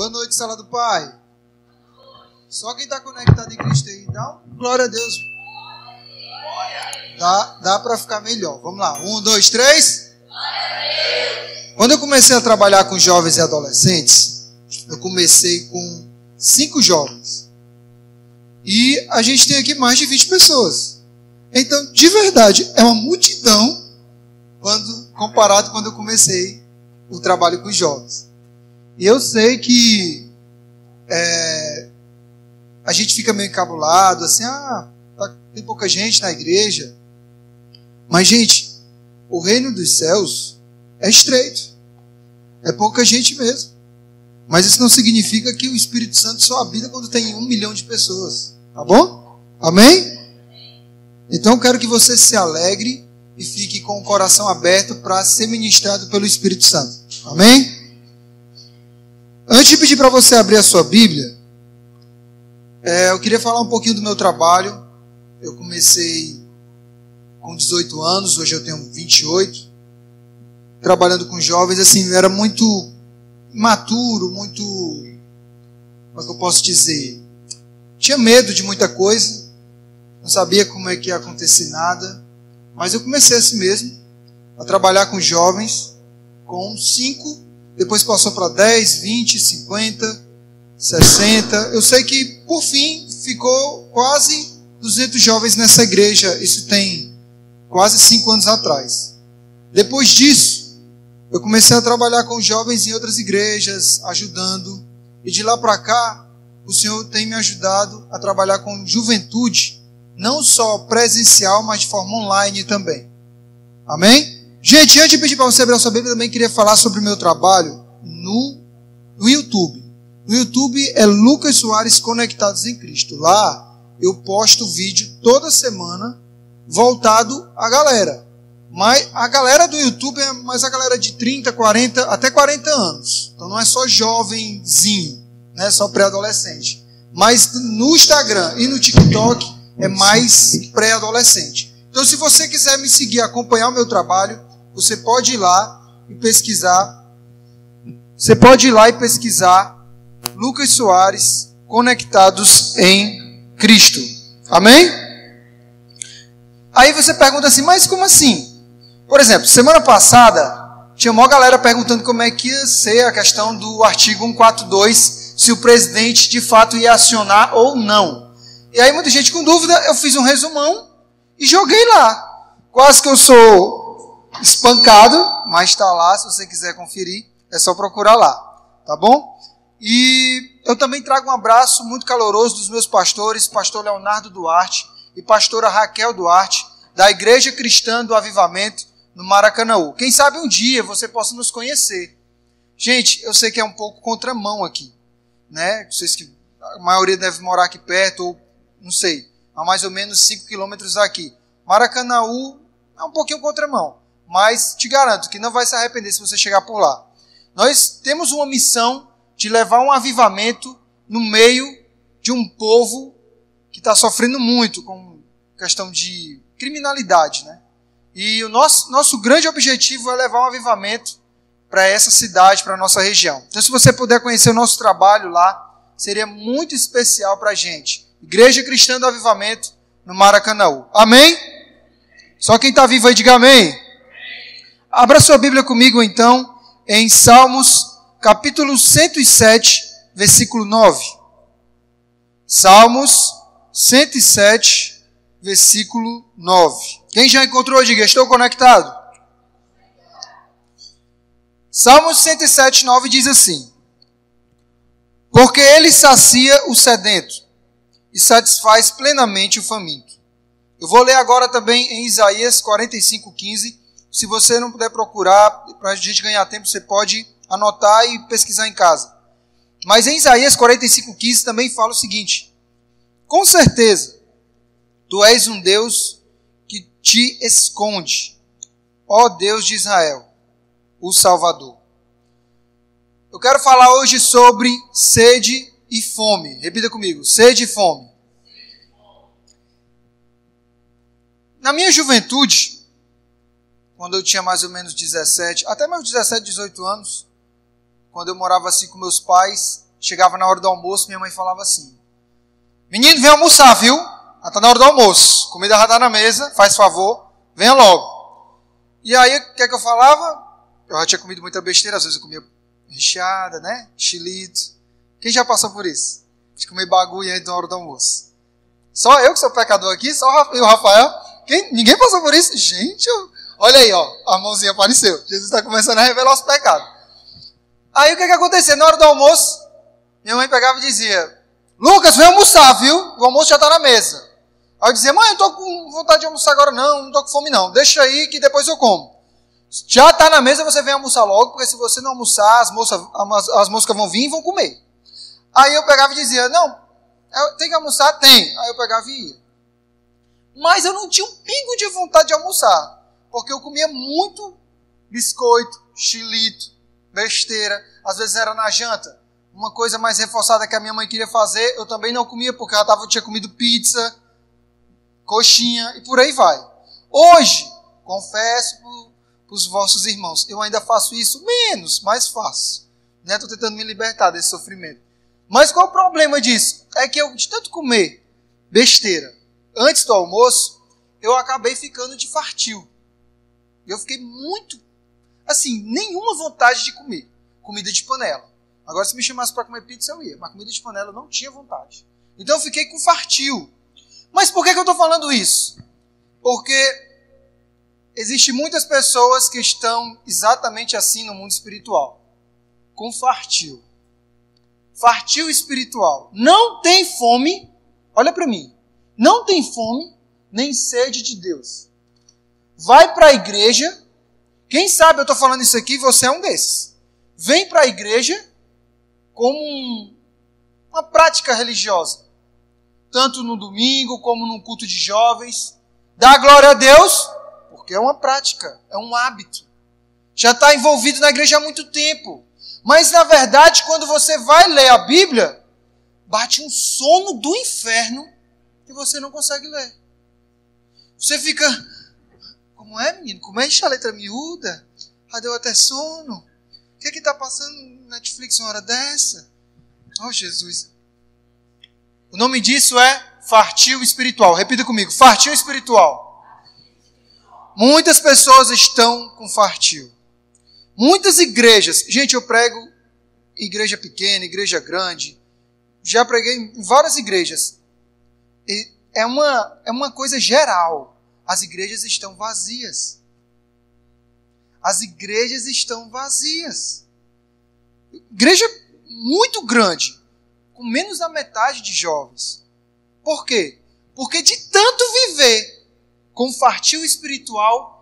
Boa noite, Sala do Pai. Só quem está conectado em Cristo aí, dá um glória a Deus. Dá para ficar melhor. Vamos lá. 1, 2, 3. Quando eu comecei a trabalhar com jovens e adolescentes, eu comecei com 5 jovens. E a gente tem aqui mais de 20 pessoas. Então, de verdade, é uma multidão comparado quando eu comecei o trabalho com os jovens. E eu sei que a gente fica meio encabulado, assim, tem pouca gente na igreja. Mas, gente, o reino dos céus é estreito. É pouca gente mesmo. Mas isso não significa que o Espírito Santo só habita quando tem 1 milhão de pessoas. Tá bom? Amém? Então, eu quero que você se alegre e fique com o coração aberto para ser ministrado pelo Espírito Santo. Amém? Antes de pedir para você abrir a sua Bíblia, eu queria falar um pouquinho do meu trabalho. Eu comecei com 18 anos, hoje eu tenho 28, trabalhando com jovens. Assim, eu era muito imaturo, muito, como é que eu posso dizer? Tinha medo de muita coisa, não sabia como é que ia acontecer nada, mas eu comecei assim mesmo, a trabalhar com jovens, com 5, depois passou para 10, 20, 50, 60. Eu sei que, por fim, ficou quase 200 jovens nessa igreja. Isso tem quase 5 anos atrás. Depois disso, eu comecei a trabalhar com jovens em outras igrejas, ajudando. E de lá para cá, o Senhor tem me ajudado a trabalhar com juventude, não só presencial, mas de forma online também. Amém? Gente, antes de pedir para você abrir a sua Bíblia, eu também queria falar sobre o meu trabalho no YouTube. No YouTube é Lucas Soares Conectados em Cristo. Lá eu posto vídeo toda semana voltado à galera. Mas a galera do YouTube é mais a galera de 30, 40, até 40 anos. Então não é só jovenzinho, não é só pré-adolescente. Mas no Instagram e no TikTok é mais pré-adolescente. Então, se você quiser me seguir, acompanhar o meu trabalho, você pode ir lá e pesquisar. Você pode ir lá e pesquisar Lucas Soares Conectados em Cristo. Amém? Aí você pergunta assim, mas como assim? Por exemplo, semana passada, tinha uma galera perguntando como é que ia ser a questão do artigo 142, se o presidente de fato ia acionar ou não. E aí muita gente com dúvida, eu fiz um resumão e joguei lá. Quase que eu sou espancado, mas está lá, se você quiser conferir, é só procurar lá, tá bom? E eu também trago um abraço muito caloroso dos meus pastores, pastor Leonardo Duarte e pastora Raquel Duarte, da Igreja Cristã do Avivamento, no Maracanaú. Quem sabe um dia você possa nos conhecer. Gente, eu sei que é um pouco contramão aqui, né? Vocês que a maioria deve morar aqui perto, ou não sei, a mais ou menos 5 quilômetros daqui. Maracanaú é um pouquinho contramão, mas te garanto que não vai se arrepender se você chegar por lá. Nós temos uma missão de levar um avivamento no meio de um povo que está sofrendo muito com questão de criminalidade, né? E o nosso grande objetivo é levar um avivamento para essa cidade, para a nossa região. Então, se você puder conhecer o nosso trabalho lá, seria muito especial para a gente. Igreja Cristã do Avivamento, no Maracanaú. Amém? Só quem está vivo aí, diga amém. Abra sua Bíblia comigo, então, em Salmos, capítulo 107, versículo 9. Salmos 107, versículo 9. Quem já encontrou, diga, estou conectado. Salmos 107, 9 diz assim: porque ele sacia o sedento e satisfaz plenamente o faminto. Eu vou ler agora também em Isaías 45, 15. Se você não puder procurar, para a gente ganhar tempo, você pode anotar e pesquisar em casa. Mas em Isaías 45, 15 também fala o seguinte: com certeza, tu és um Deus que te esconde, ó Deus de Israel, o Salvador. Eu quero falar hoje sobre sede e fome. Repita comigo, sede e fome. Na minha juventude, quando eu tinha mais ou menos 17, até meus 17, 18 anos, quando eu morava assim com meus pais, chegava na hora do almoço, minha mãe falava assim: menino, vem almoçar, viu? Já está na hora do almoço. Comida já está na mesa, faz favor, venha logo. E aí, o que é que eu falava? Eu já tinha comido muita besteira, às vezes eu comia recheada, né? Chilito. Quem já passou por isso? De comer bagulho antes da hora do almoço. Só eu que sou pecador aqui, só eu e o Rafael. Ninguém passou por isso? Gente, olha aí, ó, a mãozinha apareceu. Jesus está começando a revelar os pecados. Aí o que acontecia? Na hora do almoço, minha mãe pegava e dizia: Lucas, vem almoçar, viu? O almoço já está na mesa. Aí eu dizia: mãe, eu não estou com vontade de almoçar agora não estou com fome não. Deixa aí que depois eu como. Já está na mesa, você vem almoçar logo, porque se você não almoçar, as moscas vão vir e vão comer. Aí eu pegava e dizia: não, tem que almoçar? Tem. Aí eu pegava e ia. Mas eu não tinha um pingo de vontade de almoçar, porque eu comia muito biscoito, chilito, besteira. Às vezes era na janta. Uma coisa mais reforçada que a minha mãe queria fazer, eu também não comia, porque ela tinha comido pizza, coxinha e por aí vai. Hoje, confesso para os vossos irmãos, eu ainda faço isso menos, mas faço. Estou tentando me libertar desse sofrimento. Mas qual o problema disso? É que eu, de tanto comer besteira antes do almoço, eu acabei ficando de fartio. Eu fiquei muito, assim, nenhuma vontade de comer comida de panela. Agora, se me chamasse para comer pizza, eu ia. Mas comida de panela eu não tinha vontade. Então eu fiquei com fartio. Mas por que eu estou falando isso? Porque existem muitas pessoas que estão exatamente assim no mundo espiritual. Com fartio. Fartio espiritual. Não tem fome, olha para mim, não tem fome nem sede de Deus. Vai para a igreja, quem sabe eu estou falando isso aqui, você é um desses. Vem para a igreja como uma prática religiosa. Tanto no domingo como no culto de jovens. Dá glória a Deus, porque é uma prática, é um hábito. Já está envolvido na igreja há muito tempo. Mas, na verdade, quando você vai ler a Bíblia, bate um sono do inferno que você não consegue ler. Você fica: como é, menino? Como é a letra miúda? Já deu até sono. O que está passando no Netflix uma hora dessa? Oh, Jesus. O nome disso é fartio espiritual. Repita comigo: fartio espiritual. Muitas pessoas estão com fartio. Muitas igrejas, gente, eu prego igreja pequena, igreja grande, já preguei em várias igrejas. E é uma coisa geral. As igrejas estão vazias. As igrejas estão vazias. Igreja muito grande, com menos da metade de jovens. Por quê? Porque de tanto viver com fartio espiritual,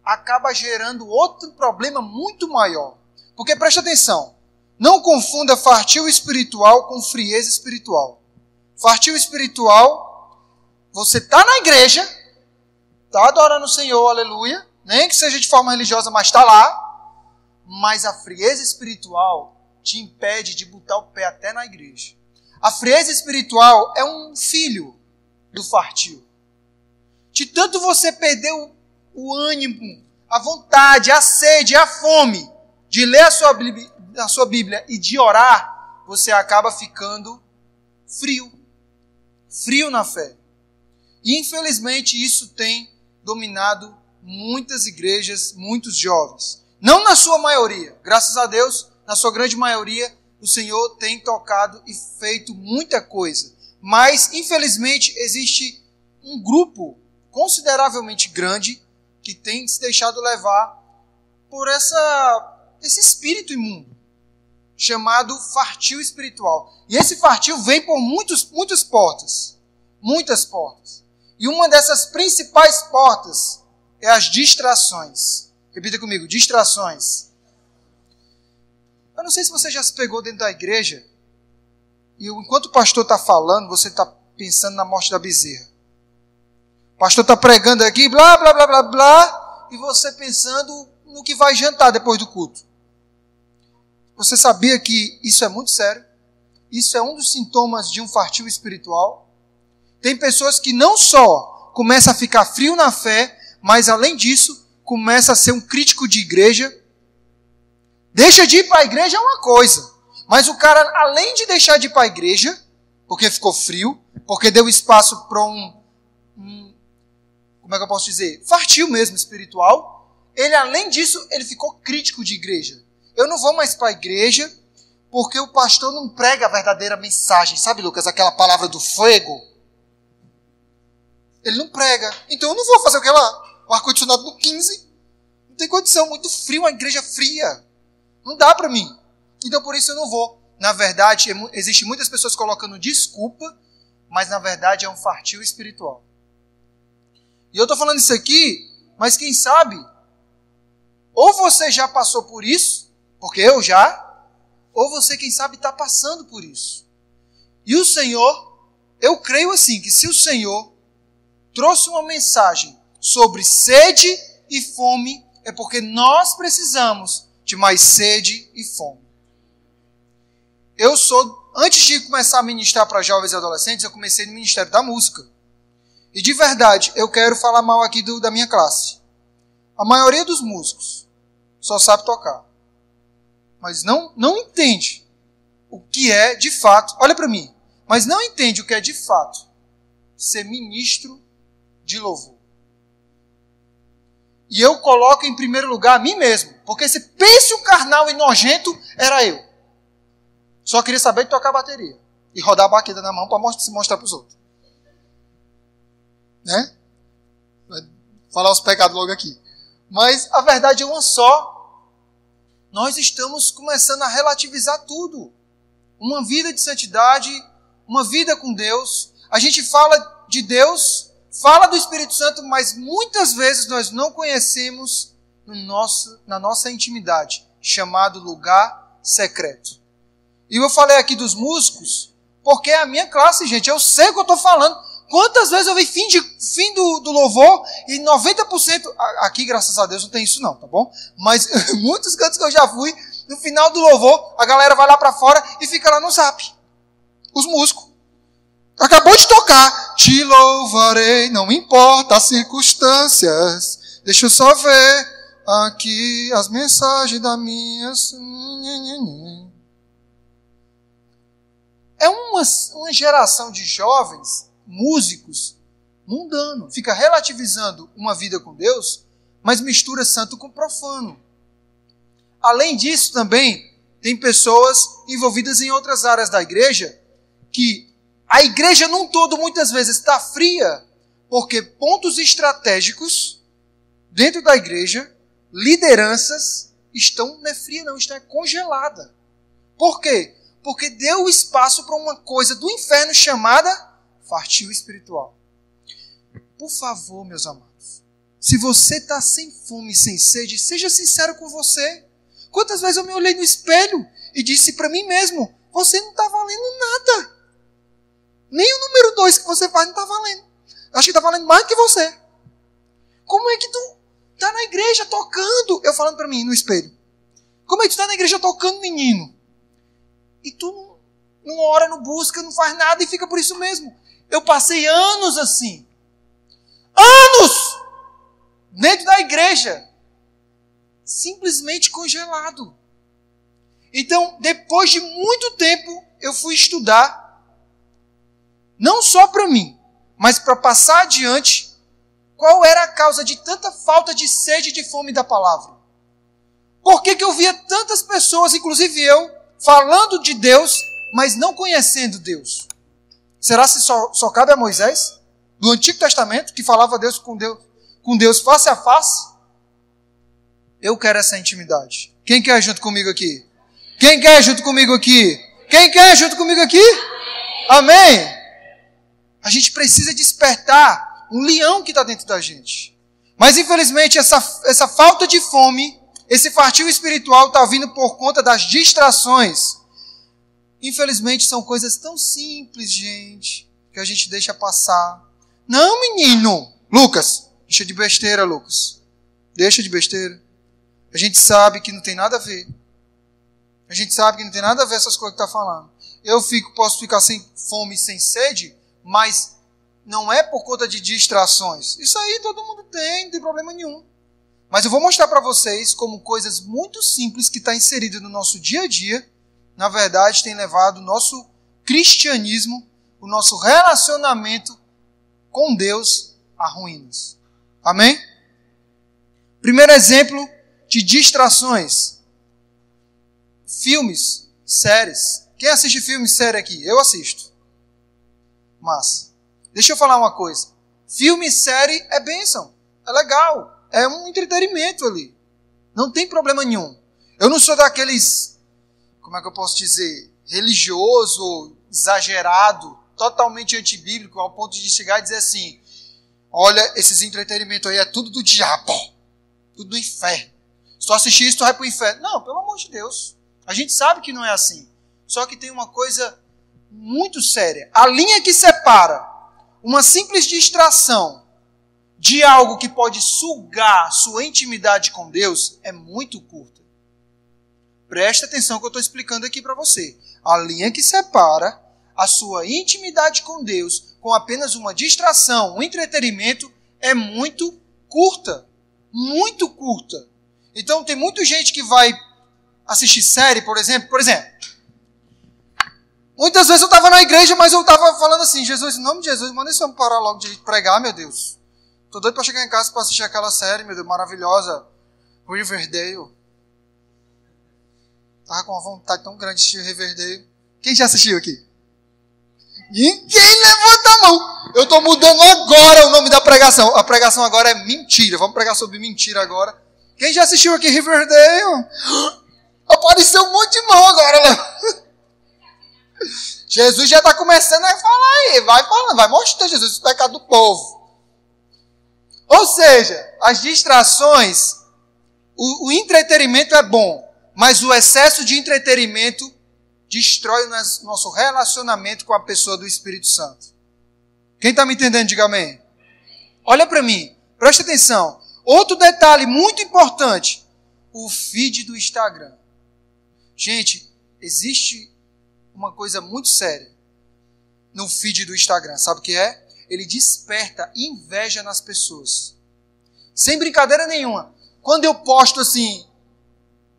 acaba gerando outro problema muito maior. Porque presta atenção, não confunda fartio espiritual com frieza espiritual. Fartio espiritual, você está na igreja, está adorando o Senhor, aleluia, nem que seja de forma religiosa, mas está lá, mas a frieza espiritual te impede de botar o pé até na igreja. A frieza espiritual é um filho do fartio. De tanto você perdeu o ânimo, a vontade, a sede, a fome de ler a sua Bíblia e de orar, você acaba ficando frio. Frio na fé. E infelizmente isso tem dominado muitas igrejas, muitos jovens. Não na sua maioria. Graças a Deus, na sua grande maioria, o Senhor tem tocado e feito muita coisa. Mas, infelizmente, existe um grupo consideravelmente grande que tem se deixado levar por esse espírito imundo, chamado fartio espiritual. E esse fartio vem por muitas portas. Muitas portas. E uma dessas principais portas é as distrações. Repita comigo: distrações. Eu não sei se você já se pegou dentro da igreja e enquanto o pastor está falando, você está pensando na morte da bezerra. O pastor está pregando aqui, blá, blá, blá, blá, blá, e você pensando no que vai jantar depois do culto. Você sabia que isso é muito sério? Isso é um dos sintomas de um fartio espiritual. Tem pessoas que não só começam a ficar frio na fé, mas além disso, começa a ser um crítico de igreja. Deixa de ir para a igreja é uma coisa, Mas o cara, além de deixar de ir para a igreja, porque ficou frio, porque deu espaço para como é que eu posso dizer? Fartio mesmo espiritual. Ele, além disso, ele ficou crítico de igreja. Eu não vou mais para a igreja porque o pastor não prega a verdadeira mensagem. Sabe, Lucas, aquela palavra do fogo? Ele não prega. Então eu não vou fazer o que lá? O ar-condicionado no 15. Não tem condição, muito frio, uma igreja fria. Não dá para mim. Então por isso eu não vou. Na verdade, existem muitas pessoas colocando desculpa, mas na verdade é um fartio espiritual. E eu estou falando isso aqui, mas quem sabe, ou você já passou por isso, porque eu já, ou você, quem sabe, está passando por isso. E o Senhor, eu creio assim, que se o Senhor trouxe uma mensagem sobre sede e fome, é porque nós precisamos de mais sede e fome. Antes de começar a ministrar para jovens e adolescentes, eu comecei no Ministério da Música. E de verdade, eu quero falar mal aqui da minha classe. A maioria dos músicos só sabe tocar. Mas não entende o que é de fato, olha para mim, mas não entende o que é de fato ser ministro de louvor. E eu coloco em primeiro lugar a mim mesmo, porque se pense um carnal e nojento, era eu. Só queria saber de tocar bateria e rodar a baqueta na mão para se mostrar para os outros. Né? Vou falar os pecados logo aqui. Mas a verdade é uma só. Nós estamos começando a relativizar tudo. Uma vida de santidade, uma vida com Deus. A gente fala de Deus, fala do Espírito Santo, mas muitas vezes nós não conhecemos na nossa intimidade, chamado lugar secreto. E eu falei aqui dos músicos, porque é a minha classe, gente. Eu sei o que eu estou falando. Quantas vezes eu vi fim do louvor e 90%... Aqui, graças a Deus, não tem isso não, tá bom? Mas muitos cantos que eu já fui, no final do louvor, a galera vai lá para fora e fica lá no zap. Os músicos. Acabou de tocar. Te louvarei, não importa as circunstâncias. Deixa eu só ver aqui as mensagens da minha... É uma geração de jovens, músicos, mundano. Fica relativizando uma vida com Deus, mas mistura santo com profano. Além disso, também, tem pessoas envolvidas em outras áreas da igreja, que a igreja num todo, muitas vezes, está fria, porque pontos estratégicos dentro da igreja, lideranças, não é fria não, está congelada. Por quê? Porque deu espaço para uma coisa do inferno chamada fartio espiritual. Por favor, meus amados, se você está sem fome, sem sede, seja sincero com você. Quantas vezes eu me olhei no espelho e disse para mim mesmo, você não está valendo nada. Nem o número 2 que você faz não está valendo. Acho que está valendo mais do que você. Como é que tu está na igreja tocando? Eu falando para mim no espelho. Como é que tu está na igreja tocando, menino? E tu não ora, não busca, não faz nada e fica por isso mesmo. Eu passei anos assim. Anos! Dentro da igreja. Simplesmente congelado. Então, depois de muito tempo, eu fui estudar. Não só para mim, mas para passar adiante, qual era a causa de tanta falta de sede e de fome da palavra. Por que eu via tantas pessoas, inclusive eu, falando de Deus, mas não conhecendo Deus? Será que só cabe a Moisés, do Antigo Testamento, que falava com Deus face a face? Eu quero essa intimidade. Quem quer junto comigo aqui? Quem quer junto comigo aqui? Quem quer junto comigo aqui? Amém? A gente precisa despertar um leão que está dentro da gente. Mas infelizmente essa falta de fome, esse fartio espiritual está vindo por conta das distrações. Infelizmente são coisas tão simples, gente, que a gente deixa passar. Não, menino! Lucas, deixa de besteira, Lucas. Deixa de besteira. A gente sabe que não tem nada a ver. A gente sabe que não tem nada a ver essas coisas que está falando. Posso ficar sem fome, sem sede, mas não é por conta de distrações. Isso aí todo mundo tem, não tem problema nenhum. Mas eu vou mostrar para vocês como coisas muito simples que estão inseridas no nosso dia a dia, na verdade, tem levado o nosso cristianismo, o nosso relacionamento com Deus a ruínas. Amém? Primeiro exemplo de distrações. Filmes, séries. Quem assiste filme e série aqui? Eu assisto. Mas, deixa eu falar uma coisa. Filme e série é bênção. É legal. É um entretenimento ali. Não tem problema nenhum. Eu não sou daqueles, como é que eu posso dizer, religioso, exagerado, totalmente antibíblico, ao ponto de chegar e dizer assim, olha, esses entretenimentos aí é tudo do diabo. Tudo do inferno. Se tu assistir isso, tu vai pro inferno. Não, pelo amor de Deus. A gente sabe que não é assim. Só que tem uma coisa muito séria. A linha que separa uma simples distração de algo que pode sugar sua intimidade com Deus é muito curta. Presta atenção que eu estou explicando aqui para você. A linha que separa a sua intimidade com Deus com apenas uma distração, um entretenimento, é muito curta. Muito curta. Então tem muita gente que vai assistir série, por exemplo. Muitas vezes eu estava na igreja, mas eu estava falando assim, Jesus, em nome de Jesus, manda esse homem parar logo de pregar, meu Deus. Tô doido para chegar em casa para assistir aquela série, meu Deus, maravilhosa, Riverdale. Tava com uma vontade tão grande de assistir Riverdale. Quem já assistiu aqui? Ninguém levanta a mão. Eu estou mudando agora o nome da pregação. A pregação agora é mentira. Vamos pregar sobre mentira agora. Quem já assistiu aqui Riverdale? Apareceu um monte de mão agora. Jesus já está começando a falar aí. Vai falando, vai mostrar Jesus os pecados do povo. Ou seja, as distrações, o entretenimento é bom, mas o excesso de entretenimento destrói o nosso relacionamento com a pessoa do Espírito Santo. Quem está me entendendo, diga amém. Olha para mim, presta atenção. Outro detalhe muito importante, o feed do Instagram. Gente, existe uma coisa muito séria no feed do Instagram. Sabe o que é? Ele desperta inveja nas pessoas. Sem brincadeira nenhuma. Quando eu posto assim,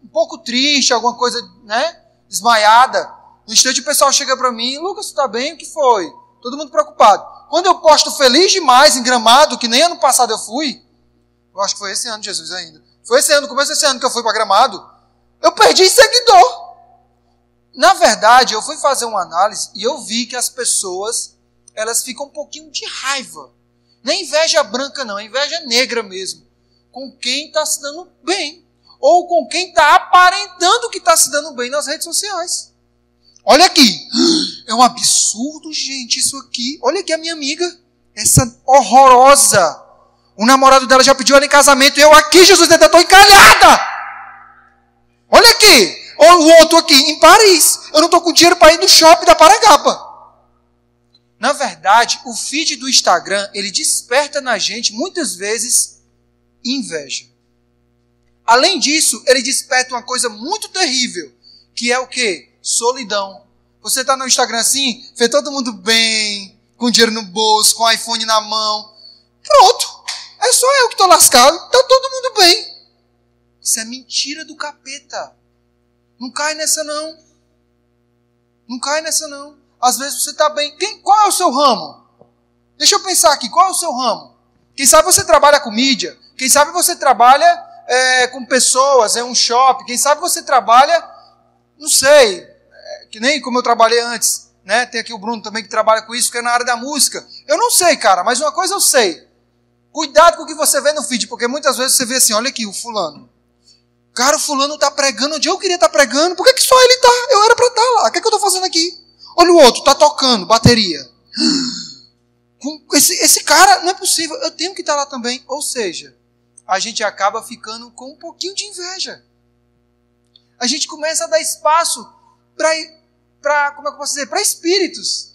um pouco triste, alguma coisa, né, desmaiada, no instante o pessoal chega para mim, Lucas, tu tá bem? O que foi? Todo mundo preocupado. Quando eu posto feliz demais em Gramado, que nem ano passado eu fui, eu acho que foi esse ano, Jesus, ainda. Foi esse ano, no começo desse ano que eu fui para Gramado, eu perdi seguidor. Na verdade, eu fui fazer uma análise e eu vi que as pessoas, elas ficam um pouquinho de raiva. Não é inveja branca não, é inveja negra mesmo. Com quem está se dando bem. Ou com quem está aparentando que está se dando bem nas redes sociais. Olha aqui. É um absurdo, gente, isso aqui. Olha aqui a minha amiga. Essa horrorosa. O namorado dela já pediu ela em casamento. E eu aqui, Jesus, ainda estou encalhada. Olha aqui. Ou o outro aqui, em Paris. Eu não estou com dinheiro para ir no shopping da Paragapa. Na verdade, o feed do Instagram, ele desperta na gente, muitas vezes, inveja. Além disso, ele desperta uma coisa muito terrível, que é o quê? Solidão. Você está no Instagram assim, vê todo mundo bem, com dinheiro no bolso, com iPhone na mão. Pronto. É só eu que estou lascado, está todo mundo bem. Isso é mentira do capeta. Não cai nessa não. Não cai nessa não. Às vezes você está bem. Qual é o seu ramo? Deixa eu pensar aqui. Qual é o seu ramo? Quem sabe você trabalha com mídia. Quem sabe você trabalha com pessoas, em um shopping. Quem sabe você trabalha, não sei, que nem como eu trabalhei antes. Né? Tem aqui o Bruno também que trabalha com isso, que é na área da música. Eu não sei, cara, mas uma coisa eu sei. Cuidado com o que você vê no feed, porque muitas vezes você vê assim, olha aqui, o fulano. Cara, o fulano está pregando onde eu queria estar pregando. Por que só ele está? Eu era para estar lá. O que é que eu estou fazendo aqui? Olha o outro, está tocando, bateria. Esse cara, não é possível, eu tenho que estar lá também. Ou seja, a gente acaba ficando com um pouquinho de inveja. A gente começa a dar espaço para como é que eu posso dizer? Para espíritos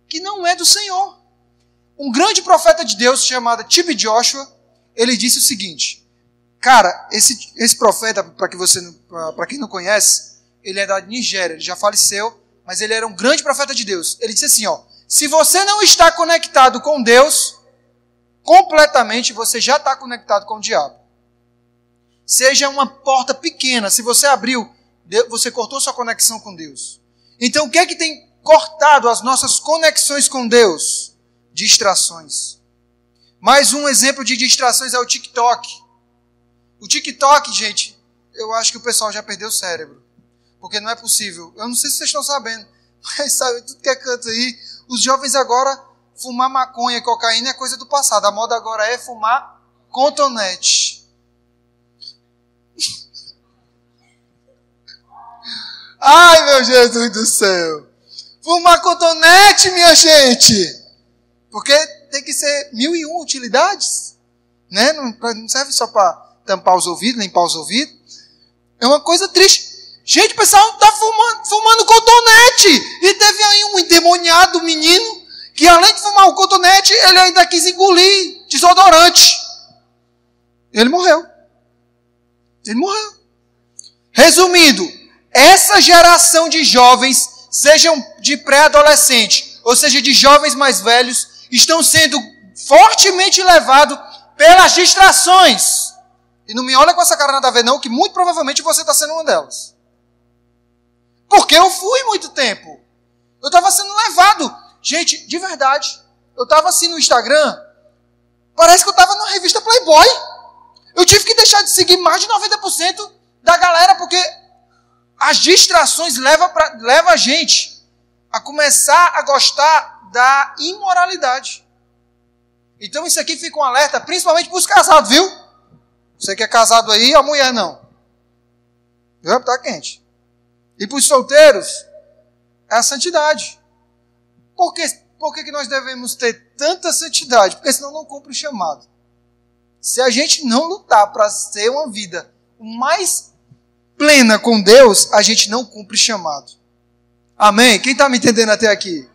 que não é do Senhor. Um grande profeta de Deus chamado T.B. Joshua, ele disse o seguinte, cara, esse profeta, para quem não conhece, ele é da Nigéria, ele já faleceu, mas ele era um grande profeta de Deus. Ele disse assim, ó, se você não está conectado com Deus, completamente você já está conectado com o diabo. Seja uma porta pequena, se você abriu você cortou sua conexão com Deus. Então o que é que tem cortado as nossas conexões com Deus? Distrações. Mais um exemplo de distrações é o TikTok. O TikTok, gente, eu acho que o pessoal já perdeu o cérebro. Porque não é possível. Eu não sei se vocês estão sabendo, mas sabe, tudo que é canto aí, os jovens agora, fumar maconha e cocaína é coisa do passado. A moda agora é fumar cotonete. Ai, meu Jesus do céu. Fumar cotonete, minha gente. Porque tem que ser 1001 utilidades. Né? Não serve só para tampar os ouvidos, limpar os ouvidos. É uma coisa triste. Gente, o pessoal está fumando cotonete. E teve aí um endemoniado menino que além de fumar o cotonete, ele ainda quis engolir desodorante. Ele morreu. Resumindo, essa geração de jovens, sejam de pré-adolescente, ou seja, de jovens mais velhos, estão sendo fortemente levados pelas distrações. E não me olha com essa cara nada a ver não, que muito provavelmente você está sendo uma delas. Porque eu fui muito tempo. Eu estava sendo levado. Gente, de verdade, eu estava assim no Instagram, parece que eu estava numa revista Playboy. Eu tive que deixar de seguir mais de 90% da galera, porque as distrações levam a gente a começar a gostar da imoralidade. Então isso aqui fica um alerta, principalmente para os casados, viu? Você que é casado aí, a mulher não. Viu? Tá quente. E para os solteiros, é a santidade. Por que nós devemos ter tanta santidade? Porque senão não cumpre o chamado. Se a gente não lutar para ter uma vida mais plena com Deus, a gente não cumpre o chamado. Amém? Quem está me entendendo até aqui?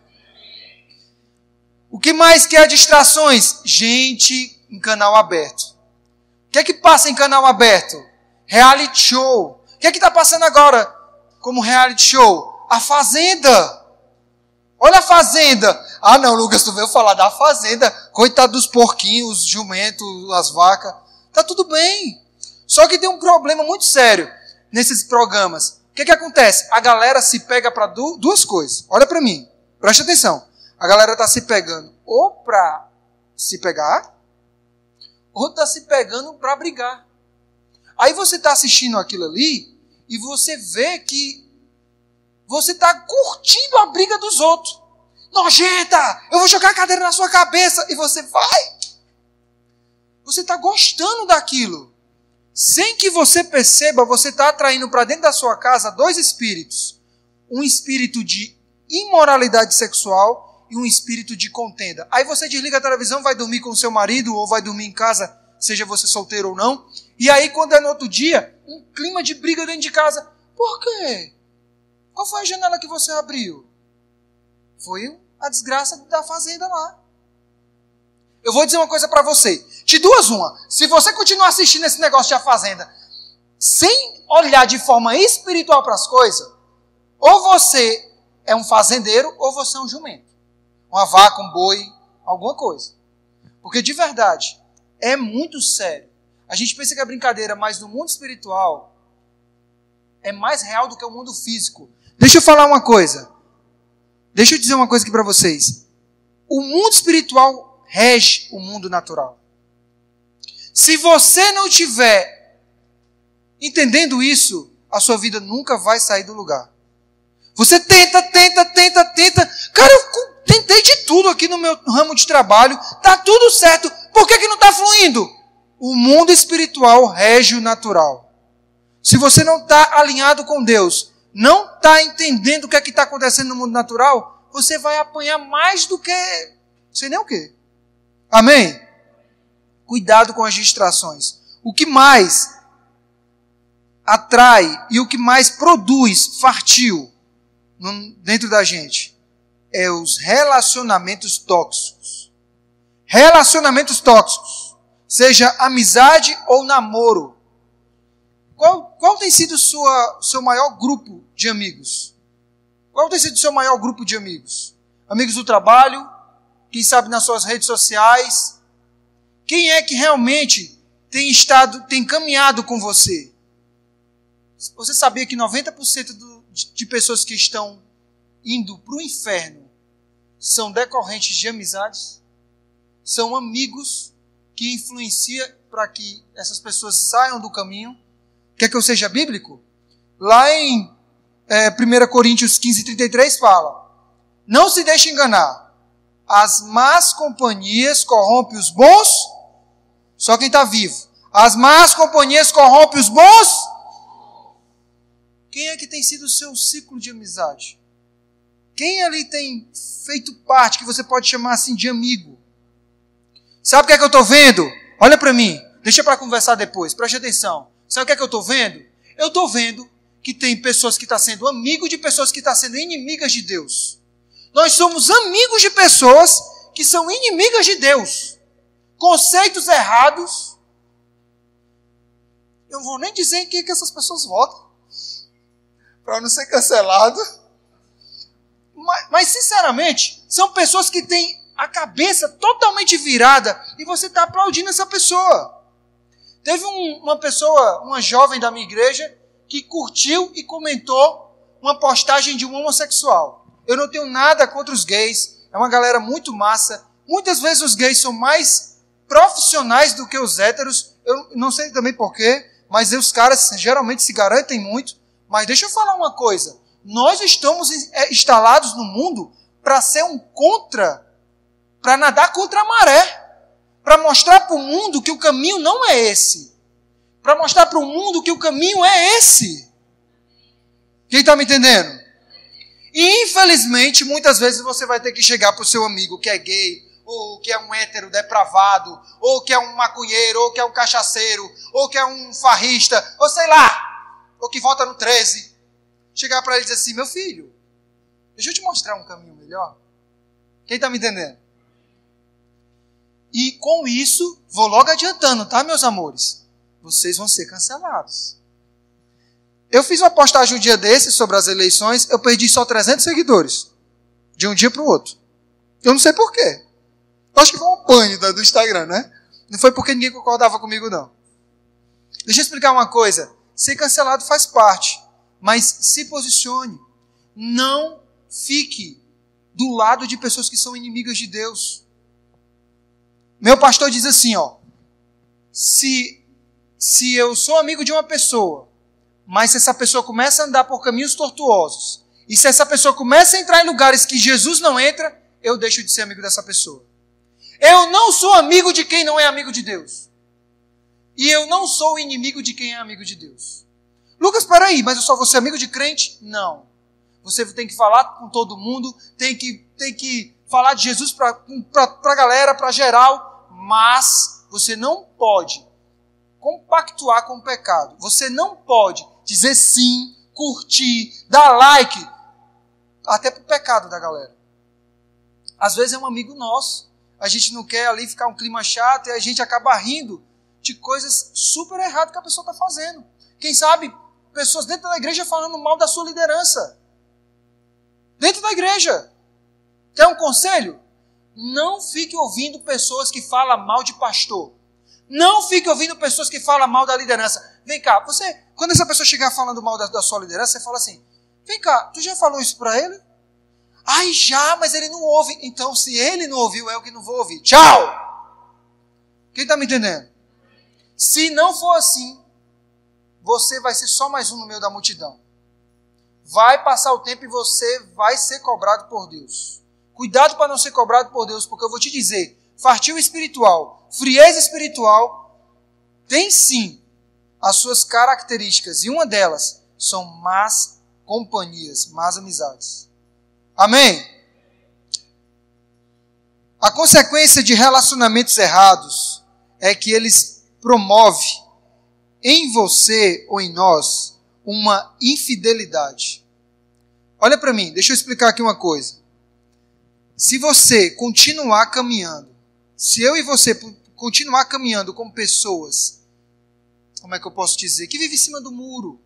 O que mais que é distrações? Gente em canal aberto. O que é que passa em canal aberto? Reality show. O que é que está passando agora como reality show? A Fazenda. Olha a Fazenda. Ah não, Lucas, tu veio falar da Fazenda. Coitado dos porquinhos, os jumentos, as vacas. Tá tudo bem. Só que tem um problema muito sério nesses programas. O que acontece? A galera se pega para duas coisas. Olha para mim. Presta atenção. A galera está se pegando ou para se pegar, ou está se pegando para brigar. Aí você está assistindo aquilo ali e você vê que você está curtindo a briga dos outros. Nojenta! Eu vou jogar a cadeira na sua cabeça. E você vai. Você está gostando daquilo. Sem que você perceba, você está atraindo para dentro da sua casa dois espíritos. Um espírito de imoralidade sexual e um espírito de contenda. Aí você desliga a televisão, vai dormir com o seu marido ou vai dormir em casa, seja você solteiro ou não. E aí quando é no outro dia, um clima de briga dentro de casa. Por quê? Qual foi a janela que você abriu? Foi a desgraça da Fazenda lá. Eu vou dizer uma coisa para você. De duas uma. Se você continuar assistindo esse negócio de A Fazenda sem olhar de forma espiritual para as coisas, ou você é um fazendeiro ou você é um jumento. Uma vaca, um boi, alguma coisa. Porque de verdade, é muito sério. A gente pensa que é brincadeira, mas no mundo espiritual é mais real do que o mundo físico. Deixa eu falar uma coisa. Deixa eu dizer uma coisa aqui para vocês. O mundo espiritual rege o mundo natural. Se você não estiver entendendo isso, a sua vida nunca vai sair do lugar. Você tenta. Cara, eu tentei de tudo aqui no meu ramo de trabalho. Tá tudo certo. Por que não está fluindo? O mundo espiritual rege o natural. Se você não está alinhado com Deus, não está entendendo o que é que está acontecendo no mundo natural, você vai apanhar mais do que não sei nem o quê. Amém? Cuidado com as distrações. O que mais atrai e o que mais produz fartio dentro da gente é os relacionamentos tóxicos. Relacionamentos tóxicos. Seja amizade ou namoro. Qual tem sido o seu maior grupo de amigos? Qual tem sido o seu maior grupo de amigos? Amigos do trabalho? Quem sabe nas suas redes sociais? Quem é que realmente tem caminhado com você? Você sabia que 90% de pessoas que estão indo para o inferno são decorrentes de amizades? São amigos que influenciam para que essas pessoas saiam do caminho? Quer que eu seja bíblico? Lá em 1 Coríntios 15:33 fala: não se deixe enganar, as más companhias corrompem os bons. Só quem está vivo. As más companhias corrompem os bons. Quem é que tem sido o seu ciclo de amizade? Quem ali tem feito parte, que você pode chamar assim de amigo? Sabe o que é que eu estou vendo? Olha para mim, deixa para conversar depois, preste atenção. Sabe o que é que eu estou vendo? Eu estou vendo que tem pessoas que estão sendo amigos de pessoas que estão sendo inimigas de Deus. Nós somos amigos de pessoas que são inimigas de Deus. Conceitos errados. Eu não vou nem dizer em que essas pessoas votam, para não ser cancelado. Mas, sinceramente, são pessoas que têm a cabeça totalmente virada e você está aplaudindo essa pessoa. Teve uma pessoa, uma jovem da minha igreja, que curtiu e comentou uma postagem de um homossexual. Eu não tenho nada contra os gays, é uma galera muito massa. Muitas vezes os gays são mais profissionais do que os héteros. Eu não sei também porquê, mas os caras geralmente se garantem muito. Mas deixa eu falar uma coisa. Nós estamos instalados no mundo para ser para nadar contra a maré. Para mostrar para o mundo que o caminho não é esse. Para mostrar para o mundo que o caminho é esse. Quem está me entendendo? E infelizmente, muitas vezes você vai ter que chegar para o seu amigo que é gay, ou que é um hétero depravado, ou que é um maconheiro, ou que é um cachaceiro, ou que é um farrista, ou sei lá, ou que vota no 13. Chegar para ele e dizer assim: meu filho, deixa eu te mostrar um caminho melhor. Quem está me entendendo? E com isso, vou logo adiantando, tá, meus amores? Vocês vão ser cancelados. Eu fiz uma postagem um dia desses sobre as eleições, eu perdi só 300 seguidores. De um dia para o outro. Eu não sei porquê. Eu acho que foi um pane do Instagram, né? Não foi porque ninguém concordava comigo, não. Deixa eu explicar uma coisa. Ser cancelado faz parte. Mas se posicione. Não fique do lado de pessoas que são inimigas de Deus. Meu pastor diz assim, ó. Se eu sou amigo de uma pessoa, mas se essa pessoa começa a andar por caminhos tortuosos, e se essa pessoa começa a entrar em lugares que Jesus não entra, eu deixo de ser amigo dessa pessoa. Eu não sou amigo de quem não é amigo de Deus. E eu não sou inimigo de quem é amigo de Deus. Lucas, peraí, mas eu só vou ser amigo de crente? Não. Você tem que falar com todo mundo, tem que falar de Jesus para a galera, para geral, mas você não pode compactuar com o pecado. Você não pode dizer sim, curtir, dar like, até para o pecado da galera. Às vezes é um amigo nosso, a gente não quer ali ficar um clima chato e a gente acaba rindo de coisas super erradas que a pessoa está fazendo. Quem sabe, pessoas dentro da igreja falando mal da sua liderança. Dentro da igreja. Quer um conselho? Não fique ouvindo pessoas que falam mal de pastor. Não fique ouvindo pessoas que falam mal da liderança. Vem cá, quando essa pessoa chegar falando mal da sua liderança, você fala assim: vem cá, tu já falou isso para ele? Ai, já, mas ele não ouve. Então, se ele não ouviu, eu que não vou ouvir. Tchau! Quem está me entendendo? Se não for assim, você vai ser só mais um no meio da multidão. Vai passar o tempo e você vai ser cobrado por Deus. Cuidado para não ser cobrado por Deus, porque eu vou te dizer, fartio espiritual, frieza espiritual, tem sim as suas características, e uma delas são más companhias, más amizades. Amém? A consequência de relacionamentos errados é que eles promovem em você ou em nós uma infidelidade. Olha para mim, deixa eu explicar aqui uma coisa. Se você continuar caminhando, se eu e você continuar caminhando com pessoas, como é que eu posso dizer, que vivem em cima do muro,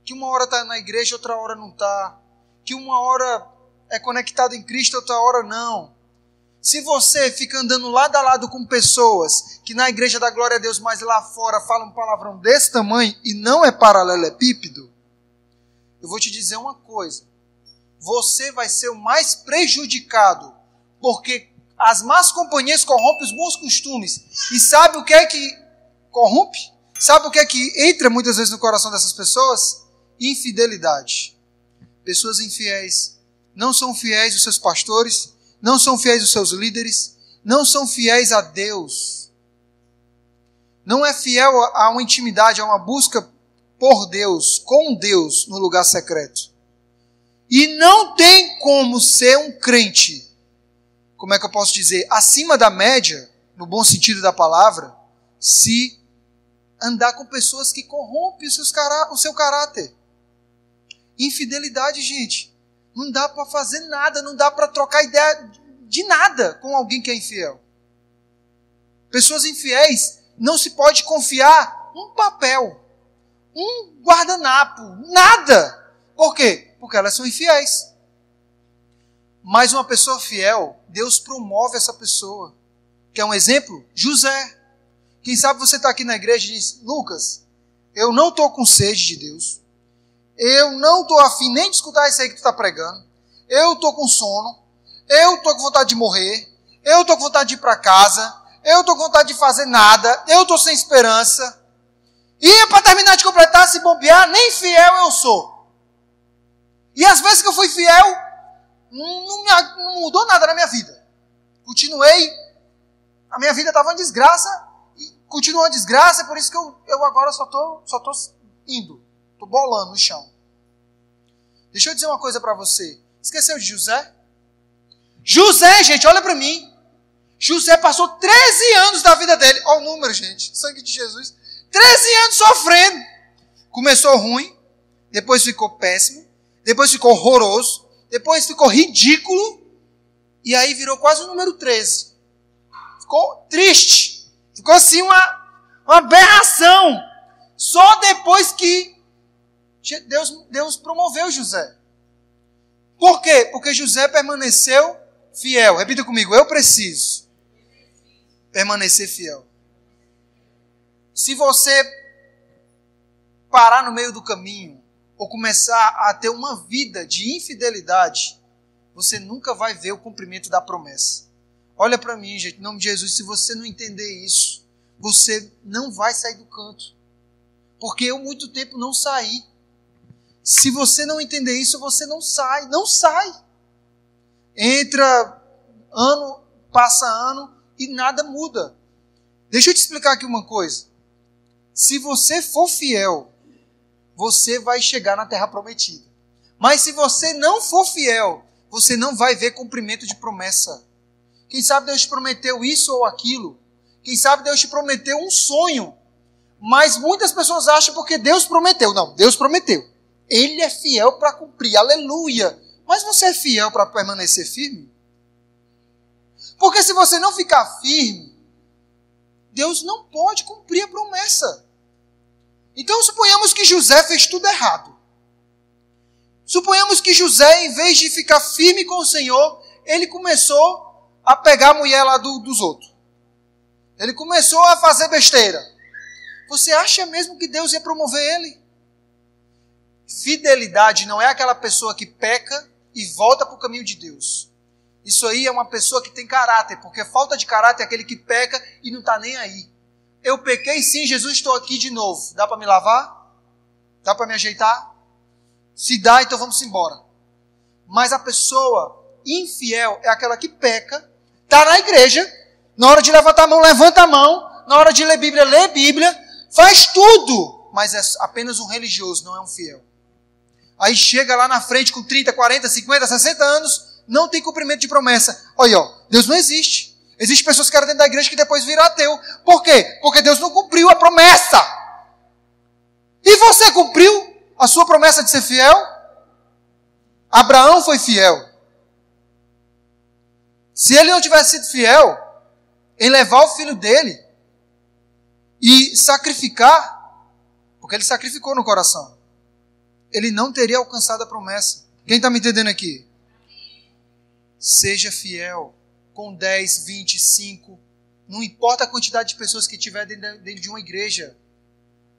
que uma hora está na igreja, outra hora não está, que uma hora é conectado em Cristo, outra hora não. Se você fica andando lado a lado com pessoas que na igreja dá glória a Deus, mas lá fora falam um palavrão desse tamanho e não é paralelepípedo, eu vou te dizer uma coisa. Você vai ser o mais prejudicado, porque as más companhias corrompem os bons costumes. E sabe o que é que corrompe? Sabe o que é que entra muitas vezes no coração dessas pessoas? Infidelidade. Pessoas infiéis não são fiéis aos seus pastores, não são fiéis aos seus líderes, não são fiéis a Deus. Não é fiel a uma intimidade, a uma busca por Deus, com Deus, no lugar secreto. E não tem como ser um crente, como é que eu posso dizer, acima da média, no bom sentido da palavra, se andar com pessoas que corrompem o seu caráter. Infidelidade, gente. Não dá para fazer nada, não dá para trocar ideia de nada com alguém que é infiel. Pessoas infiéis, não se pode confiar um papel, um guardanapo, nada. Por quê? Porque elas são infiéis. Mas uma pessoa fiel, Deus promove essa pessoa. Quer um exemplo? José. Quem sabe você está aqui na igreja e diz: Lucas, eu não estou com sede de Deus. Eu não estou afim nem de escutar isso aí que tu está pregando. Eu estou com sono. Eu estou com vontade de morrer. Eu estou com vontade de ir para casa. Eu estou com vontade de fazer nada. Eu estou sem esperança. E para terminar de completar, se bombear, nem fiel eu sou. E as vezes que eu fui fiel, não mudou nada na minha vida. Continuei. A minha vida estava em desgraça. E continuou em desgraça. Por isso que eu agora só estou indo. Estou bolando no chão. Deixa eu dizer uma coisa para você. Esqueceu de José? José, gente, olha para mim. José passou 13 anos da vida dele. Olha o número, gente. Sangue de Jesus. 13 anos sofrendo. Começou ruim. Depois ficou péssimo. Depois ficou horroroso. Depois ficou ridículo. E aí virou quase o número 13. Ficou triste. Ficou assim uma aberração. Só depois que Deus promoveu José. Por quê? Porque José permaneceu fiel. Repita comigo, eu preciso permanecer fiel. Se você parar no meio do caminho ou começar a ter uma vida de infidelidade, você nunca vai ver o cumprimento da promessa. Olha para mim, gente, em nome de Jesus, se você não entender isso, você não vai sair do canto. Porque eu muito tempo não saí. Se você não entender isso, você não sai. Não sai. Entra ano, passa ano e nada muda. Deixa eu te explicar aqui uma coisa. Se você for fiel, você vai chegar na terra prometida. Mas se você não for fiel, você não vai ver cumprimento de promessa. Quem sabe Deus te prometeu isso ou aquilo. Quem sabe Deus te prometeu um sonho. Mas muitas pessoas acham porque Deus prometeu. Não, Deus prometeu. Ele é fiel para cumprir, aleluia. Mas você é fiel para permanecer firme? Porque se você não ficar firme, Deus não pode cumprir a promessa. Então suponhamos que José fez tudo errado. Suponhamos que José, em vez de ficar firme com o Senhor, ele começou a pegar a mulher lá dos outros. Ele começou a fazer besteira. Você acha mesmo que Deus ia promover ele? Fidelidade não é aquela pessoa que peca e volta para o caminho de Deus. Isso aí é uma pessoa que tem caráter, porque falta de caráter é aquele que peca e não está nem aí. Eu pequei sim, Jesus, estou aqui de novo. Dá para me lavar? Dá para me ajeitar? Se dá, então vamos embora. Mas a pessoa infiel é aquela que peca, está na igreja, na hora de levantar a mão, levanta a mão, na hora de ler Bíblia, lê Bíblia, faz tudo, mas é apenas um religioso, não é um fiel. Aí chega lá na frente com 30, 40, 50, 60 anos, não tem cumprimento de promessa. Olha, Deus não existe. Existem pessoas que eram dentro da igreja que depois viram ateu. Por quê? Porque Deus não cumpriu a promessa. E você cumpriu a sua promessa de ser fiel? Abraão foi fiel. Se ele não tivesse sido fiel em levar o filho dele e sacrificar, porque ele sacrificou no coração, ele não teria alcançado a promessa. Quem está me entendendo aqui? Seja fiel com 10, 25. Não importa a quantidade de pessoas que tiver dentro de uma igreja.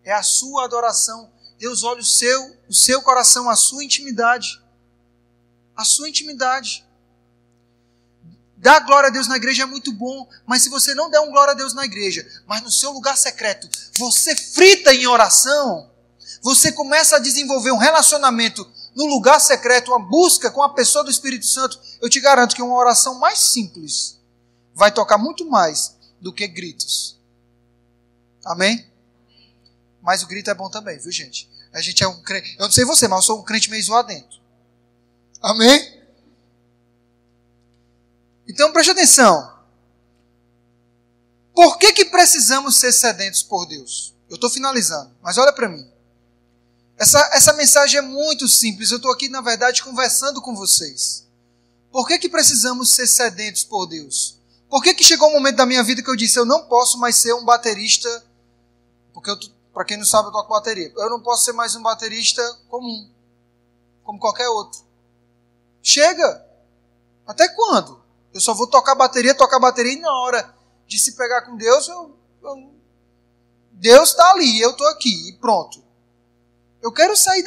É a sua adoração. Deus olha o seu coração, a sua intimidade. A sua intimidade. Dar glória a Deus na igreja é muito bom, mas se você não der um glória a Deus na igreja, mas no seu lugar secreto, você frita em oração, você começa a desenvolver um relacionamento no lugar secreto, uma busca com a pessoa do Espírito Santo, eu te garanto que uma oração mais simples vai tocar muito mais do que gritos. Amém? Mas o grito é bom também, viu, gente? A gente é um crente, eu não sei você, mas eu sou um crente meio zoadento. Amém? Então preste atenção. Por que precisamos ser sedentos por Deus? Eu estou finalizando, mas olha para mim. Essa mensagem é muito simples. Eu estou aqui, na verdade, conversando com vocês. Por que precisamos ser sedentos por Deus? Por que chegou um momento da minha vida que eu disse, eu não posso mais ser um baterista, porque para quem não sabe, eu toco bateria. Eu não posso ser mais um baterista comum, como qualquer outro. Chega! Até quando? Eu só vou tocar bateria e na hora de se pegar com Deus, Deus está ali, eu estou aqui e pronto. Eu quero sair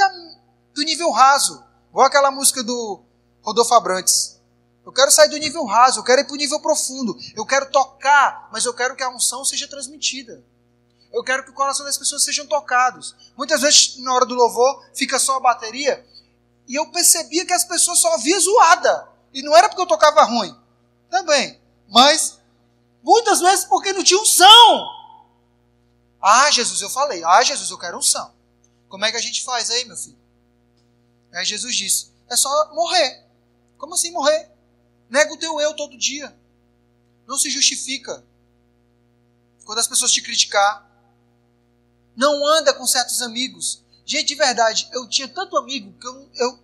do nível raso, igual aquela música do Rodolfo Abrantes. Eu quero sair do nível raso, eu quero ir para o nível profundo. Eu quero tocar, mas eu quero que a unção seja transmitida. Eu quero que o coração das pessoas sejam tocados. Muitas vezes, na hora do louvor, fica só a bateria e eu percebia que as pessoas só ouviam zoada. E não era porque eu tocava ruim, também. Mas, muitas vezes, porque não tinha unção. Ah, Jesus, eu falei. Ah, Jesus, eu quero unção. Como é que a gente faz aí, meu filho? Aí Jesus disse, é só morrer. Como assim morrer? Nega o teu eu todo dia. Não se justifica. Quando as pessoas te criticar. Não anda com certos amigos. Gente, de verdade, eu tinha tanto amigo que eu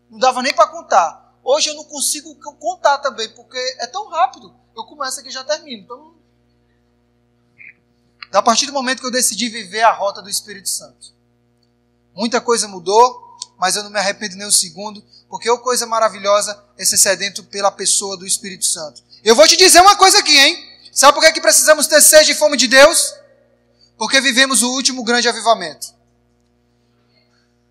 não dava nem para contar. Hoje eu não consigo contar também, porque é tão rápido. Eu começo aqui e já termino. Então, a partir do momento que eu decidi viver a rota do Espírito Santo. Muita coisa mudou, mas eu não me arrependo nem um segundo, porque é coisa maravilhosa é ser sedento pela pessoa do Espírito Santo. Eu vou te dizer uma coisa aqui, hein? Sabe por que precisamos ter sede e fome de Deus? Porque vivemos o último grande avivamento.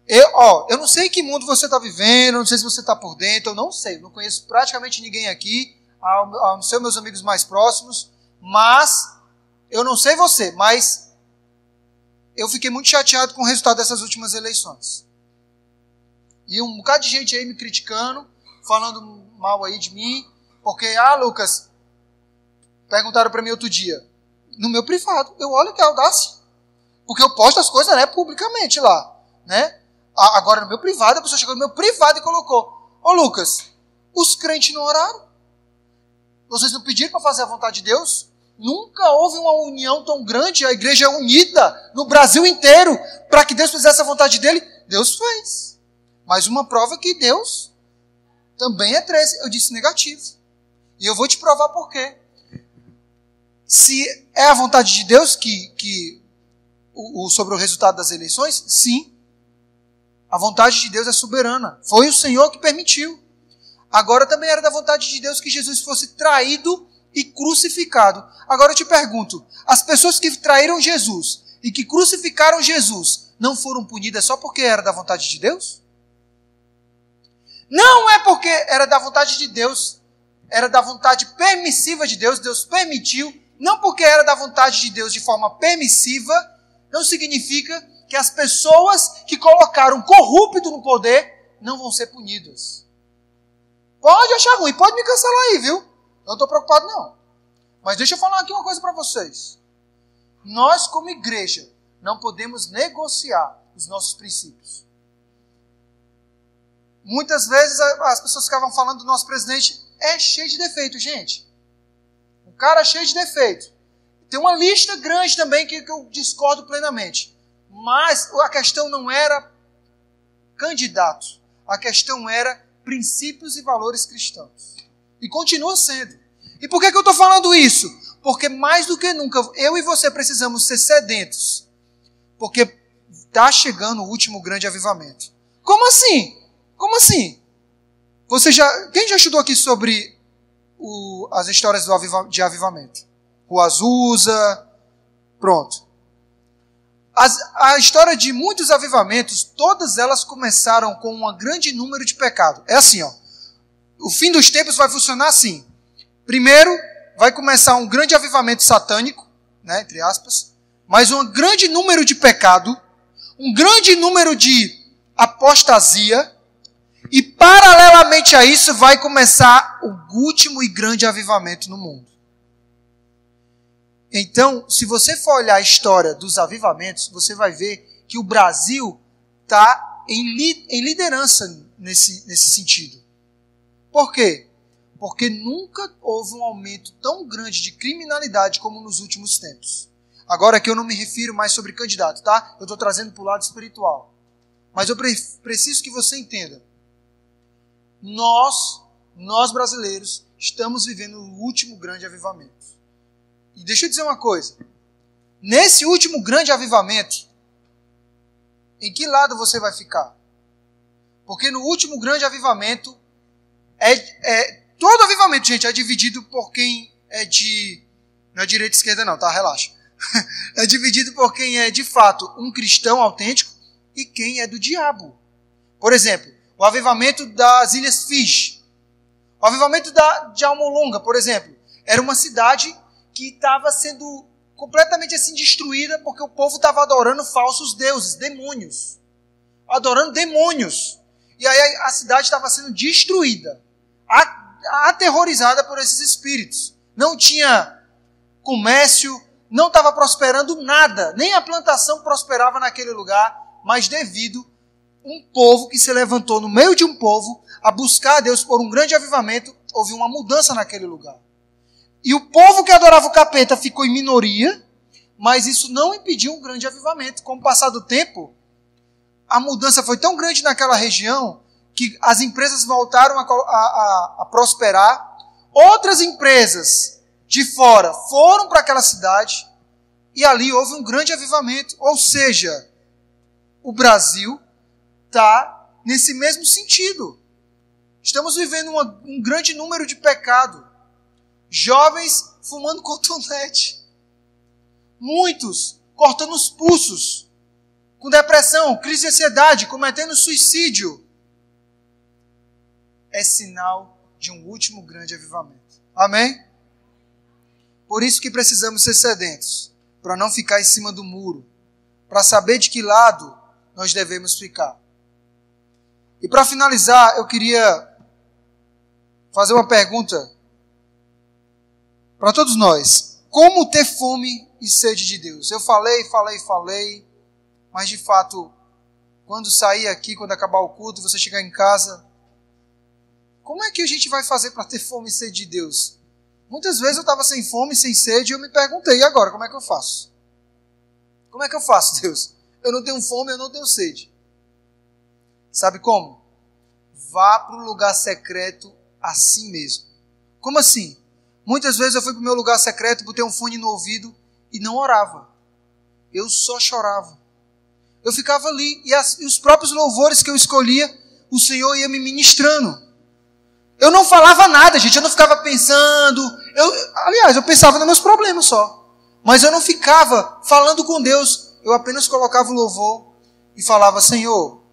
Eu não sei em que mundo você está vivendo, não sei se você está por dentro, eu não sei, eu não conheço praticamente ninguém aqui, a não ser meus amigos mais próximos, mas eu não sei você, mas eu fiquei muito chateado com o resultado dessas últimas eleições. E um bocado de gente aí me criticando, falando mal aí de mim, porque, Lucas, perguntaram para mim outro dia, no meu privado, eu olho que audácia, porque eu posto as coisas, né, publicamente lá, né? Agora no meu privado, a pessoa chegou no meu privado e colocou, Lucas, os crentes não oraram? Vocês não pediram para fazer a vontade de Deus? Nunca houve uma união tão grande, a igreja unida no Brasil inteiro, para que Deus fizesse a vontade dele. Deus fez. Mas uma prova que Deus também é 13. Eu disse negativo. E eu vou te provar por quê. Se é a vontade de Deus sobre o resultado das eleições, sim. A vontade de Deus é soberana. Foi o Senhor que permitiu. Agora também era da vontade de Deus que Jesus fosse traído e crucificado. Agora eu te pergunto, as pessoas que traíram Jesus e que crucificaram Jesus não foram punidas só porque era da vontade de Deus? Não é porque era da vontade de Deus, era da vontade permissiva de Deus, Deus permitiu, não porque era da vontade de Deus de forma permissiva, não significa que as pessoas que colocaram corrupto no poder não vão ser punidas. Pode achar ruim, pode me cancelar aí, viu? Eu não estou preocupado, não. Mas deixa eu falar aqui uma coisa para vocês. Nós, como igreja, não podemos negociar os nossos princípios. Muitas vezes as pessoas ficavam falando do nosso presidente, é cheio de defeito, gente. O cara é cheio de defeito. Tem uma lista grande também que eu discordo plenamente. Mas a questão não era candidato. A questão era princípios e valores cristãos. E continua sendo. E por que eu estou falando isso? Porque mais do que nunca, eu e você precisamos ser sedentos. Porque está chegando o último grande avivamento. Como assim? Como assim? Quem já estudou aqui sobre as histórias de avivamento? O Azusa, pronto. A história de muitos avivamentos, todas elas começaram com um grande número de pecados. É assim, ó. O fim dos tempos vai funcionar assim. Primeiro, vai começar um grande avivamento satânico, né, entre aspas, mas um grande número de pecado, um grande número de apostasia, e paralelamente a isso vai começar o último e grande avivamento no mundo. Então, se você for olhar a história dos avivamentos, você vai ver que o Brasil está em liderança nesse sentido. Por quê? Porque nunca houve um aumento tão grande de criminalidade como nos últimos tempos. Agora aqui eu não me refiro mais sobre candidato, tá? Eu estou trazendo para o lado espiritual. Mas eu preciso que você entenda. Nós brasileiros, estamos vivendo o último grande avivamento. E deixa eu dizer uma coisa. Nesse último grande avivamento, em que lado você vai ficar? Porque no último grande avivamento, todo avivamento, gente, é dividido por quem é de... Não é direita e esquerda não, tá? Relaxa. É dividido por quem é, de fato, um cristão autêntico e quem é do diabo. Por exemplo, o avivamento das Ilhas Fiji. O avivamento de Almolonga, por exemplo, era uma cidade que estava sendo completamente assim destruída porque o povo estava adorando falsos deuses, demônios. Adorando demônios. E aí a cidade estava sendo destruída, aterrorizada por esses espíritos. Não tinha comércio, não estava prosperando nada, nem a plantação prosperava naquele lugar, mas devido a um povo que se levantou no meio de um povo a buscar a Deus por um grande avivamento, houve uma mudança naquele lugar. E o povo que adorava o capeta ficou em minoria, mas isso não impediu um grande avivamento. Com o passar do tempo, a mudança foi tão grande naquela região que as empresas voltaram a prosperar. Outras empresas de fora foram para aquela cidade e ali houve um grande avivamento. Ou seja, o Brasil está nesse mesmo sentido. Estamos vivendo um grande número de pecado. Jovens fumando cotonete. Muitos cortando os pulsos. Com depressão, crise de ansiedade, cometendo suicídio. É sinal de um último grande avivamento. Amém? Por isso que precisamos ser sedentos. Para não ficar em cima do muro. Para saber de que lado nós devemos ficar. E para finalizar, eu queria fazer uma pergunta para todos nós. Como ter fome e sede de Deus? Eu falei, mas de fato, quando sair aqui, quando acabar o culto, você chegar em casa, como é que a gente vai fazer para ter fome e sede de Deus? Muitas vezes eu estava sem fome, sem sede, e eu me perguntei, e agora, como é que eu faço? Como é que eu faço, Deus? Eu não tenho fome, eu não tenho sede. Sabe como? Vá para o lugar secreto assim mesmo. Como assim? Muitas vezes eu fui para o meu lugar secreto, botei um fone no ouvido e não orava. Eu só chorava. Eu ficava ali e os próprios louvores que eu escolhia, o Senhor ia me ministrando. Eu não falava nada, gente. Eu não ficava pensando. Aliás, eu pensava nos meus problemas só. Mas eu não ficava falando com Deus. Eu apenas colocava o louvor e falava, Senhor,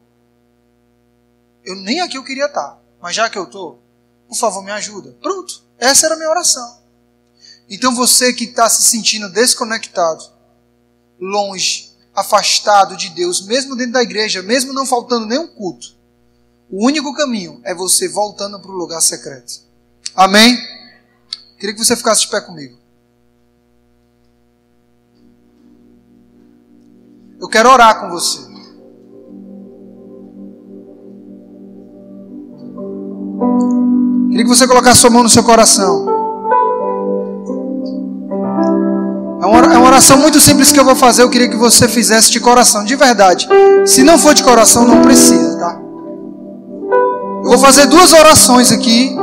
eu nem aqui eu queria estar, mas já que eu estou, por favor, me ajuda. Pronto. Essa era a minha oração. Então você que está se sentindo desconectado, longe, afastado de Deus, mesmo dentro da igreja, mesmo não faltando nenhum culto, o único caminho é você voltando para o lugar secreto. Amém? Queria que você ficasse de pé comigo. Eu quero orar com você. Queria que você colocasse sua mão no seu coração. É uma oração muito simples que eu vou fazer. Eu queria que você fizesse de coração, de verdade. Se não for de coração, não precisa, tá? Eu vou fazer duas orações aqui.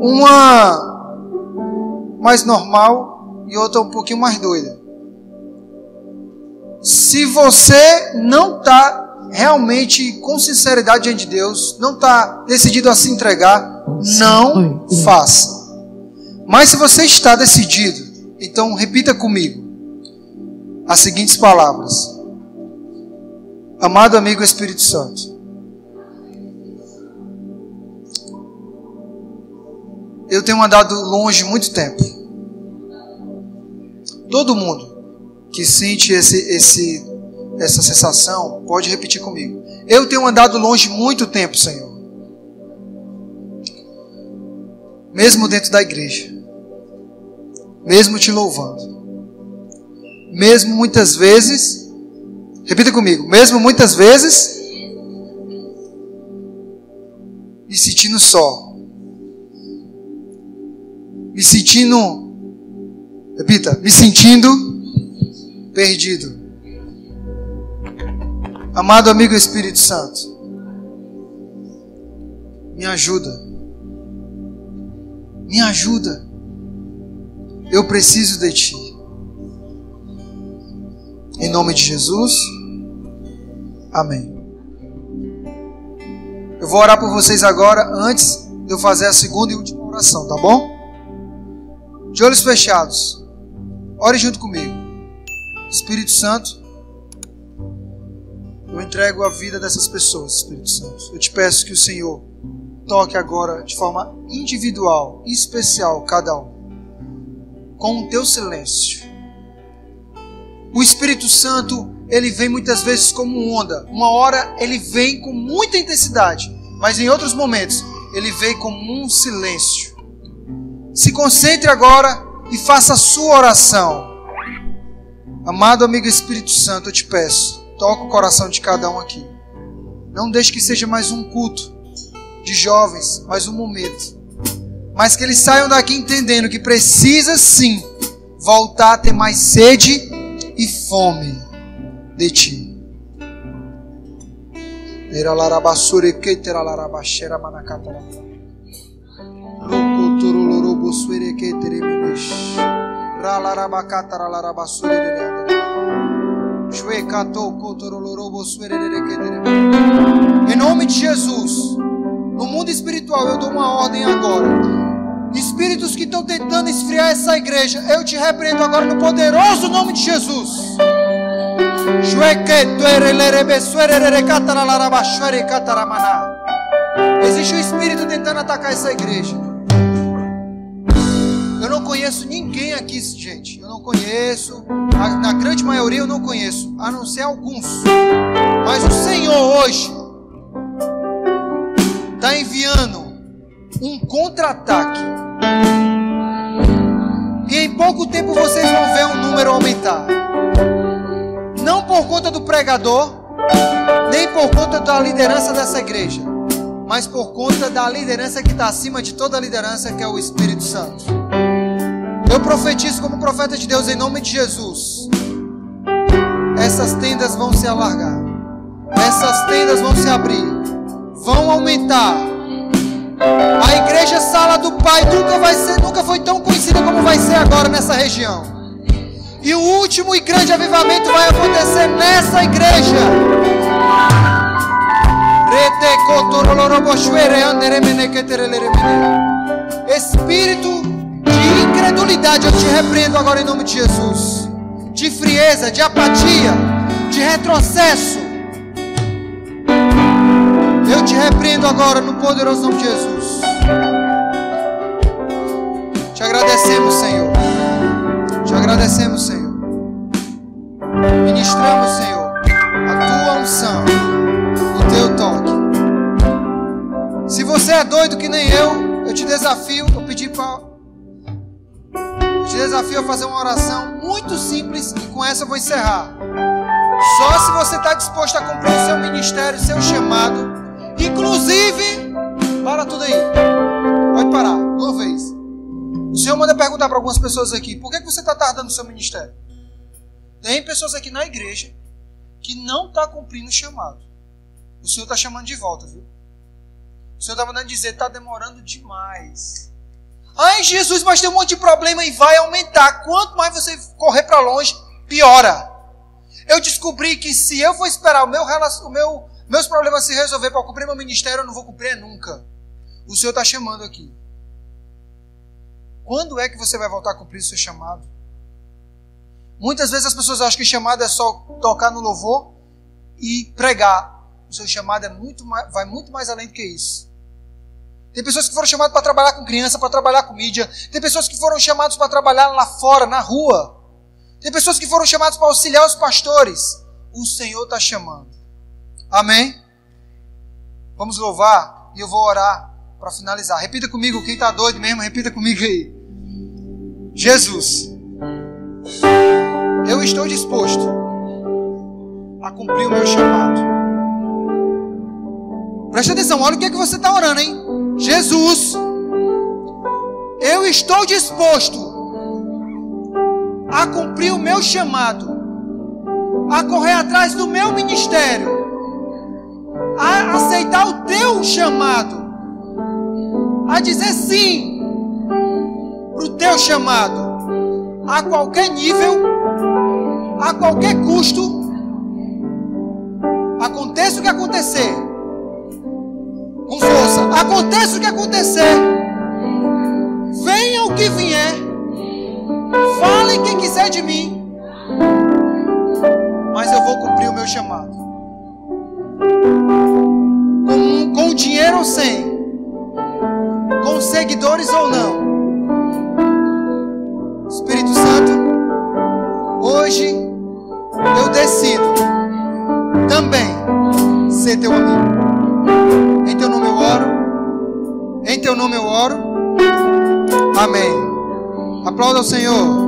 Uma mais normal e outra um pouquinho mais doida. Se você não está realmente com sinceridade diante de Deus, não está decidido a se entregar, não faça. Mas se você está decidido, então repita comigo as seguintes palavras: Amado amigo Espírito Santo, eu tenho andado longe muito tempo. Todo mundo que sente essa sensação pode repetir comigo. Eu tenho andado longe muito tempo, Senhor. Mesmo dentro da igreja, mesmo te louvando, mesmo muitas vezes, repita comigo, mesmo muitas vezes me sentindo só, me sentindo perdido. Amado amigo Espírito Santo, me ajuda. Me ajuda. Eu preciso de Ti. Em nome de Jesus. Amém. Eu vou orar por vocês agora, antes de eu fazer a segunda e última oração, tá bom? De olhos fechados. Ore junto comigo. Espírito Santo, eu entrego a vida dessas pessoas, Espírito Santo. Eu te peço que o Senhor toque agora de forma individual e especial cada um, com o teu silêncio. O Espírito Santo, ele vem muitas vezes como onda. Uma hora ele vem com muita intensidade, mas em outros momentos ele vem como um silêncio. Se concentre agora e faça a sua oração. Amado amigo Espírito Santo, eu te peço, toca o coração de cada um aqui. Não deixe que seja mais um culto de jovens, mais um momento, mas que eles saiam daqui entendendo que precisa sim voltar a ter mais sede e fome de Ti. Em nome de Jesus, no mundo espiritual eu dou uma ordem agora. Espíritos que estão tentando esfriar essa igreja, eu te repreendo agora no poderoso nome de Jesus. Existe um espírito tentando atacar essa igreja. Eu não conheço ninguém aqui, gente. Eu não conheço. Na grande maioria eu não conheço, a não ser alguns. Mas o Senhor hoje está enviando um contra-ataque. E em pouco tempo vocês vão ver um número aumentar. Não por conta do pregador, nem por conta da liderança dessa igreja, mas por conta da liderança que está acima de toda a liderança, que é o Espírito Santo. Eu profetizo como profeta de Deus em nome de Jesus. Essas tendas vão se alargar. Essas tendas vão se abrir. Vão aumentar. A igreja Sala do Pai nunca foi tão conhecida como vai ser agora nessa região. E o último e grande avivamento vai acontecer nessa igreja. Espírito de incredulidade, eu te repreendo agora em nome de Jesus. De frieza, de apatia, de retrocesso, eu te repreendo agora no poderoso nome de Jesus. Te agradecemos, Senhor. Te agradecemos, Senhor. Ministramos, Senhor, a tua unção, o teu toque. Se você é doido que nem eu te desafio, eu te desafio a fazer uma oração muito simples e com essa eu vou encerrar. Só se você está disposto a cumprir o seu ministério, o seu chamado. Inclusive, para tudo aí. Pode parar, uma vez. O Senhor manda perguntar para algumas pessoas aqui: por que você está tardando no seu ministério? Tem pessoas aqui na igreja que não estão cumprindo o chamado. O Senhor está chamando de volta, viu? O Senhor está mandando dizer: está demorando demais. Ai, Jesus, mas tem um monte de problema e vai aumentar. Quanto mais você correr para longe, piora. Eu descobri que se eu for esperar meus problemas se resolver para cumprir meu ministério, eu não vou cumprir nunca. O Senhor está chamando aqui. Quando é que você vai voltar a cumprir o seu chamado? Muitas vezes as pessoas acham que chamado é só tocar no louvor e pregar. O seu chamado vai muito mais além do que isso. Tem pessoas que foram chamadas para trabalhar com criança, para trabalhar com mídia. Tem pessoas que foram chamadas para trabalhar lá fora, na rua. Tem pessoas que foram chamadas para auxiliar os pastores. O Senhor está chamando. Amém? Vamos louvar e eu vou orar para finalizar. Repita comigo, quem está doido mesmo, repita comigo aí. Jesus, eu estou disposto a cumprir o meu chamado. Presta atenção, olha o que é que você está orando, hein? Jesus, eu estou disposto a cumprir o meu chamado, a correr atrás do meu ministério, a aceitar o teu chamado, a dizer sim para o teu chamado, a qualquer nível, a qualquer custo, aconteça o que acontecer, com força, aconteça o que acontecer, venha o que vier, fale quem quiser de mim, mas eu vou cumprir o meu chamado, com dinheiro ou sem, com seguidores ou não. Espírito Santo, hoje eu decido também ser teu amigo. Em teu nome eu oro. Em teu nome eu oro. Amém. Aplauda ao Senhor.